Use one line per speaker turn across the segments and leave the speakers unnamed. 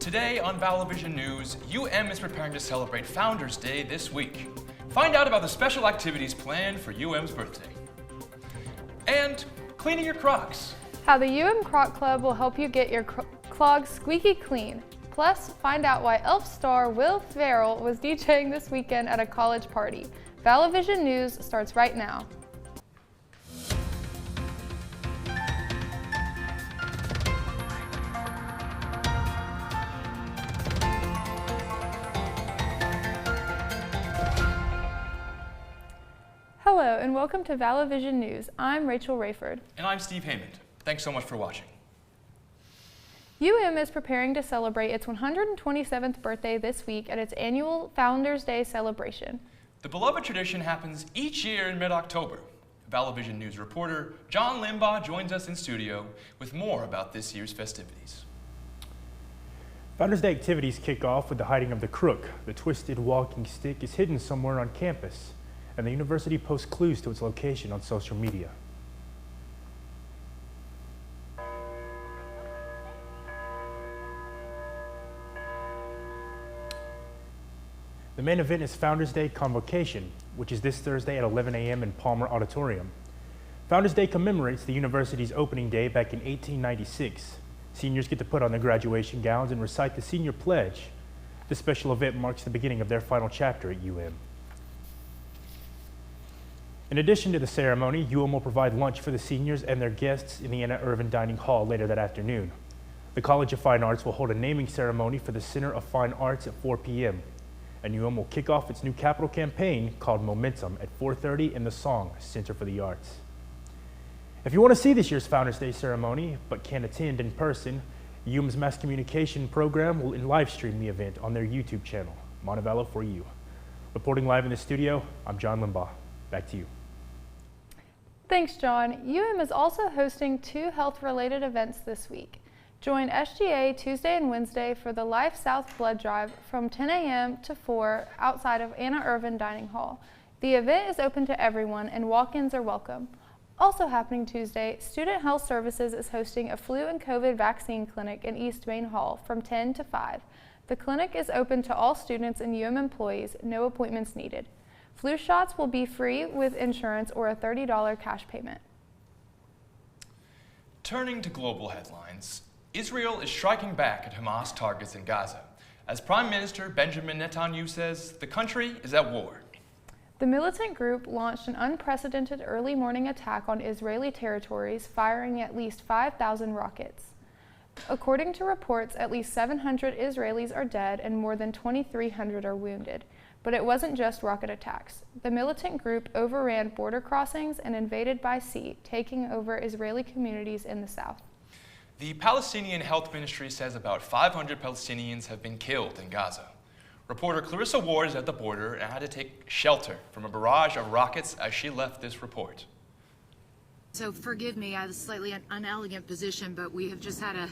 Today on Vall News, UM is preparing to celebrate Founders Day this week. Find out about the special activities planned for UM's birthday. And cleaning your Crocs.
How the UM Croc Club will help you get your clogs squeaky clean. Plus, find out why Elf star Will Ferrell was DJing this weekend at a college party. Vall News starts right now. Hello and welcome to Vall News. I'm Rachel Rayford.
And I'm Steve Haymond. Thanks so much for watching.
UM is preparing to celebrate its 127th birthday this week at its annual Founders Day celebration.
The beloved tradition happens each year in mid-October. Vall News reporter John Limbaugh joins us in studio with more about this year's festivities.
Founders Day activities kick off with the hiding of the crook. The twisted walking stick is hidden somewhere on campus, and the university posts clues to its location on social media. The main event is Founders Day Convocation, which is this Thursday at 11 a.m. in Palmer Auditorium. Founders Day commemorates the university's opening day back in 1896. Seniors get to put on their graduation gowns and recite the senior pledge. This special event marks the beginning of their final chapter at UM. In addition to the ceremony, UM will provide lunch for the seniors and their guests in the Anna Irvin Dining Hall later that afternoon. The College of Fine Arts will hold a naming ceremony for the Center of Fine Arts at 4 p.m. And UM will kick off its new capital campaign called Momentum at 4:30 in the Song Center for the Arts. If you want to see this year's Founders Day ceremony but can't attend in person, UM's mass communication program will live stream the event on their YouTube channel, Montevallo for You. Reporting live in the studio, I'm John Limbaugh. Back to you.
Thanks, John. UM is also hosting 2 health-related events this week. Join SGA Tuesday and Wednesday for the Life South Blood Drive from 10 a.m. to 4 outside of Anna Irvin Dining Hall. The event is open to everyone and walk-ins are welcome. Also happening Tuesday, Student Health Services is hosting a flu and COVID vaccine clinic in East Main Hall from 10 to 5. The clinic is open to all students and UM employees, no appointments needed. Flu shots will be free with insurance or a $30 cash payment.
Turning to global headlines, Israel is striking back at Hamas targets in Gaza. As Prime Minister Benjamin Netanyahu says, the country is at war.
The militant group launched an unprecedented early morning attack on Israeli territories, firing at least 5,000 rockets. According to reports, at least 700 Israelis are dead and more than 2,300 are wounded. But it wasn't just rocket attacks. The militant group overran border crossings and invaded by sea, taking over Israeli communities in the south.
The Palestinian Health Ministry says about 500 Palestinians have been killed in Gaza. Reporter Clarissa Ward is at the border and had to take shelter from a barrage of rockets as she left this report.
So forgive me, I have a slightly unelegant position, but we have just had a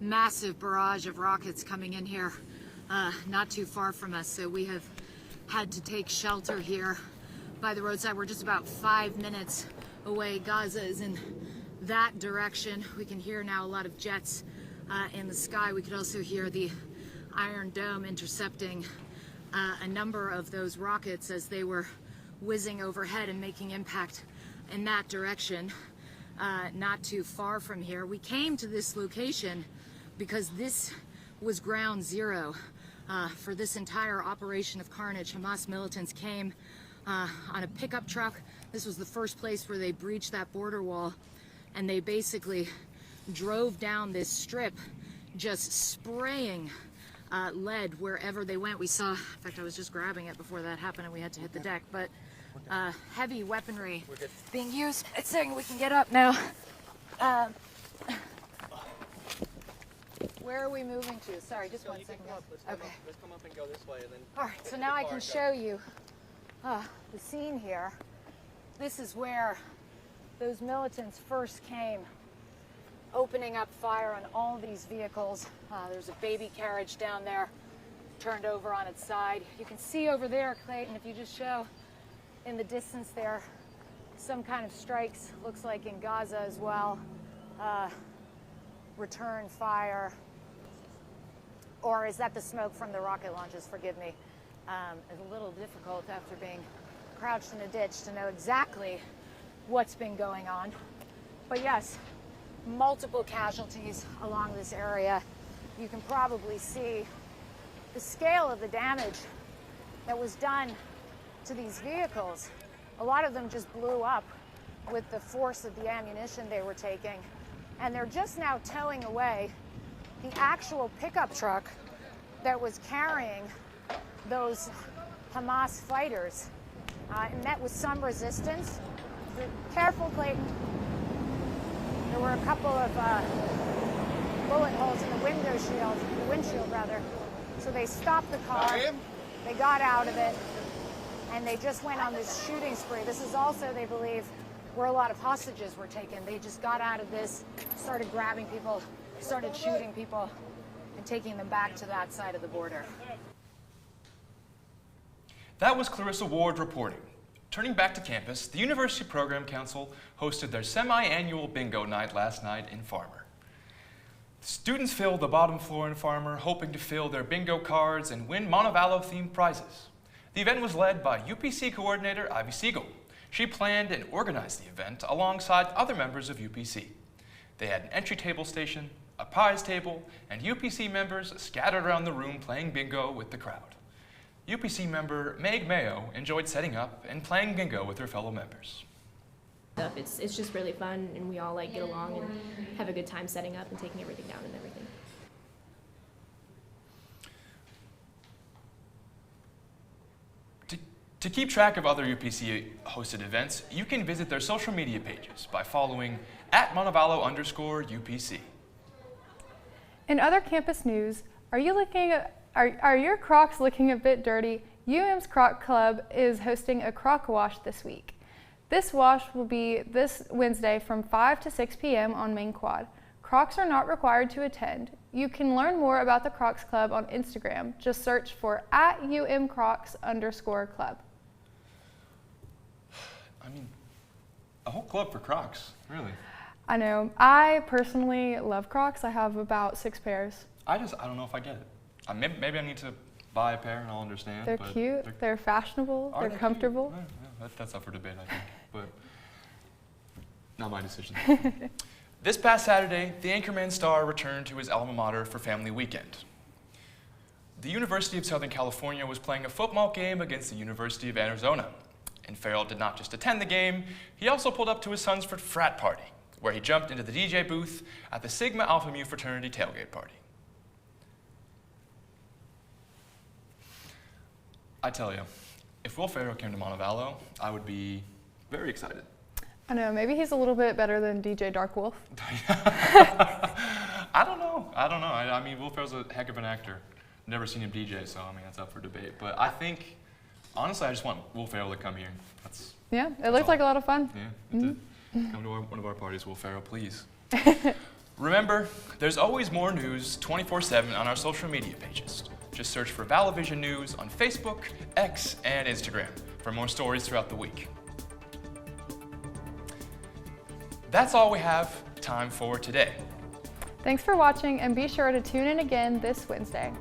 massive barrage of rockets coming in here not too far from us. So we have had to take shelter here by the roadside. We're just about 5 minutes away. Gaza is in that direction. We can hear now a lot of jets in the sky. We could also hear the Iron Dome intercepting a number of those rockets as they were whizzing overhead and making impact in that direction, not too far from here. We came to this location because this was ground zero for this entire operation of carnage. Hamas militants came on a pickup truck. This was the first place where they breached that border wall, and they basically drove down this strip, just spraying lead wherever they went. We saw, in fact, I was just grabbing it before that happened and we had to hit the deck, but heavy weaponry being used. It's saying we can get up now. Where are we moving to? Sorry, just 1 second. Okay.
Let's come up and go this way. And then
all right, so now I can show you the scene here. This is where those militants first came, opening up fire on all these vehicles. There's a baby carriage down there, turned over on its side. You can see over there, Clayton, if you just show in the distance there, some kind of strikes, looks like in Gaza as well. Return fire or is that the smoke from the rocket launches? Forgive me. It's a little difficult after being crouched in a ditch to know exactly what's been going on. But yes, multiple casualties along this area. You can probably see the scale of the damage that was done to these vehicles. A lot of them just blew up with the force of the ammunition they were taking. And they're just now towing away the actual pickup truck that was carrying those Hamas fighters. It met with some resistance. Careful, Clayton. There were a couple of bullet holes in the windshield rather. So they stopped the car, they got out of it, and they just went on this shooting spree. This is also, they believe, where a lot of hostages were taken. They just got out of this, started grabbing people, started shooting people, and taking them back to that side of the border.
That was Clarissa Ward reporting. Turning back to campus, the University Program Council hosted their semi-annual bingo night last night in Farmer. Students filled the bottom floor in Farmer, hoping to fill their bingo cards and win Montevallo-themed prizes. The event was led by UPC coordinator Ivy Siegel. She planned and organized the event alongside other members of UPC. They had an entry table station, a prize table, and UPC members scattered around the room playing bingo with the crowd. UPC member Meg Mayo enjoyed setting up and playing bingo with her fellow members.
It's just really fun, and we all like get along and have a good time setting up and taking everything down and everything.
To keep track of other UPC-hosted events, you can visit their social media pages by following @Montevallo_UPC.
In other campus news, are your Crocs looking a bit dirty? UM's Croc Club is hosting a Croc Wash this week. This wash will be this Wednesday from 5 to 6 p.m. on Main Quad. Crocs are not required to attend. You can learn more about the Crocs Club on Instagram. Just search for @UMCrocs_club.
I mean, a whole club for Crocs, really.
I know. I personally love Crocs. I have about 6 pairs.
I don't know if I get it. Maybe I need to buy a pair and I'll understand.
They're cute, they're fashionable, they're comfortable.
That's up for debate, I think, but not my decision. This past Saturday, the Anchorman star returned to his alma mater for family weekend. The University of Southern California was playing a football game against the University of Arizona. And Farrell did not just attend the game, he also pulled up to his son's frat party, where he jumped into the DJ booth at the Sigma Alpha Mu fraternity tailgate party. I tell you, if Will Ferrell came to Montevallo, I would be very excited.
I know, maybe he's a little bit better than DJ Darkwolf.
I don't know. I mean, Will Ferrell's a heck of an actor. Never seen him DJ, so I mean, that's up for debate. But I think, honestly, I just want Will Ferrell to come here.
Yeah, it looks like a lot of fun.
Yeah, come to one of our parties, Will Ferrell, please. Remember, there's always more news 24/7 on our social media pages. Just search for ValLaVision News on Facebook, X, and Instagram for more stories throughout the week. That's all we have time for today.
Thanks for watching, and be sure to tune in again this Wednesday.